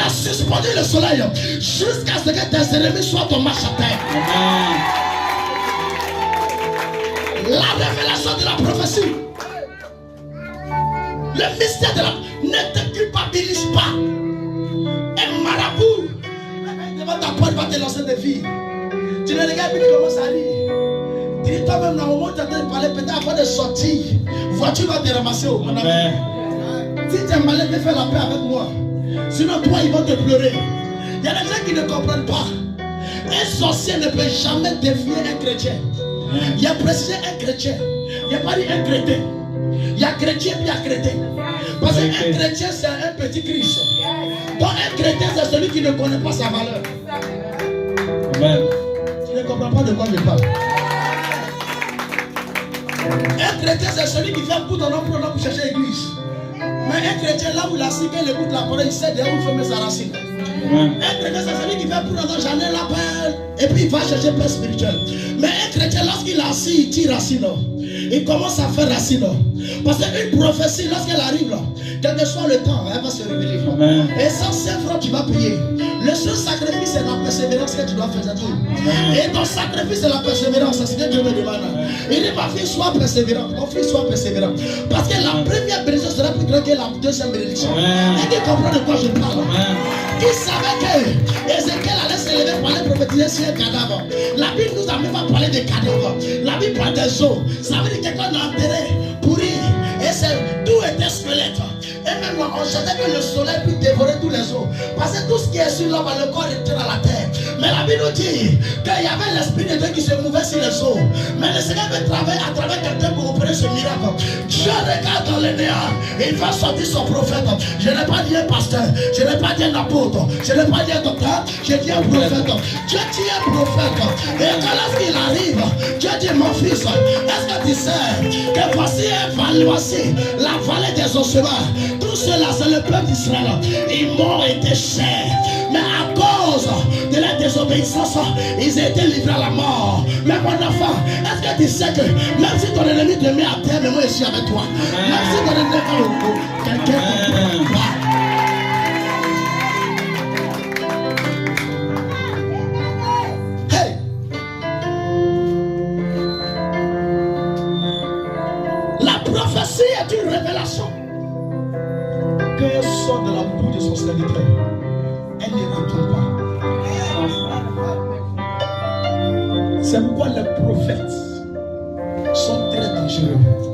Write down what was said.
a suspendu le soleil jusqu'à ce que tes ennemis soient ton marche à terre. La révélation de la prophétie, le mystère de la... Ne te culpabilise pas. Un marabout devant ta porte va te lancer des filles. Tu le regardes et tu commences à lire. Dis toi-même, dans le moment où tu es en train de parler, peut-être avant de sortir, voiture va te ramasser au mon ami. Si tu es malade, fais la paix avec moi. Sinon, toi, ils vont te pleurer. Il y a des gens qui ne comprennent pas. Un sorcier ne peut jamais défier un chrétien. Il y a précisé un chrétien. Il n'y a pas dit un chrétien. Il y a chrétien et il y a chrétien. Parce qu'un chrétien, c'est un petit Christ. Donc, un chrétien, c'est celui qui ne connaît pas sa valeur. Amen. Tu ne comprends pas de quoi je parle. Un chrétien, c'est celui qui vient pour ton nom pour chercher l'église. Mais un chrétien, là où il a assis, quand il écoute la parole, il sait déjà où il faut mettre sa racine. Un chrétien, c'est celui qui vient pour notre j'en ai la paix, et puis il va chercher paix spirituelle. Mais un chrétien, lorsqu'il a assis, il tire racine. Il commence à faire racine. Parce qu'une prophétie, lorsqu'elle arrive, quel que soit le temps, elle va se révéler. Et sans 5 francs, tu vas payer. Le seul sacrifice, c'est la persévérance que tu dois faire. Et ton sacrifice, c'est la persévérance. C'est ce que Dieu me demande. Il dit, ma fille, sois persévérante. Mon fils, sois persévérant. Parce que la première bénédiction sera plus grande que la deuxième bénédiction. Et qui comprend de quoi je parle. Qui savait que Ézéchiel allait se lever pour aller prophétiser sur un cadavre. La Bible nous a même pas parlé des cadavres. La Bible parle des os. Ça veut dire que quelqu'un a enterré, pourri. Et tout était squelette. Et même on cherchait que le soleil puisse dévorer tous les os. Parce que tout ce qui est sur l'homme, le corps était dans la terre. Mais la Bible nous dit qu'il y avait l'esprit de Dieu qui se mouvait sur les os. Mais le Seigneur veut travailler à travers quelqu'un pour opérer ce miracle. Dieu regarde dans les néants. Il va sortir son prophète. Je n'ai pas dit un pasteur. Je n'ai pas dit un apôtre. Je n'ai pas dit un docteur. J'ai dit un prophète. Dieu dit un prophète. Et quand lorsqu'il arrive, Dieu dit mon fils, est-ce que tu sais que voici la vallée des ossements. Tout cela, c'est le peuple d'Israël. Ils m'ont été chers. Mais à cause de la désobéissance, ils ont été livrés à la mort. Mais mon enfant, est-ce que tu sais que même si ton ennemi te met à terre, mais moi je suis avec toi. Même si ton ennemi est au bout, quelqu'un te prend. Hey! La prophétie est une révélation. Que sort de la bouche de son serviteur, elle ne retourne pas. C'est pourquoi les prophètes sont très dangereux.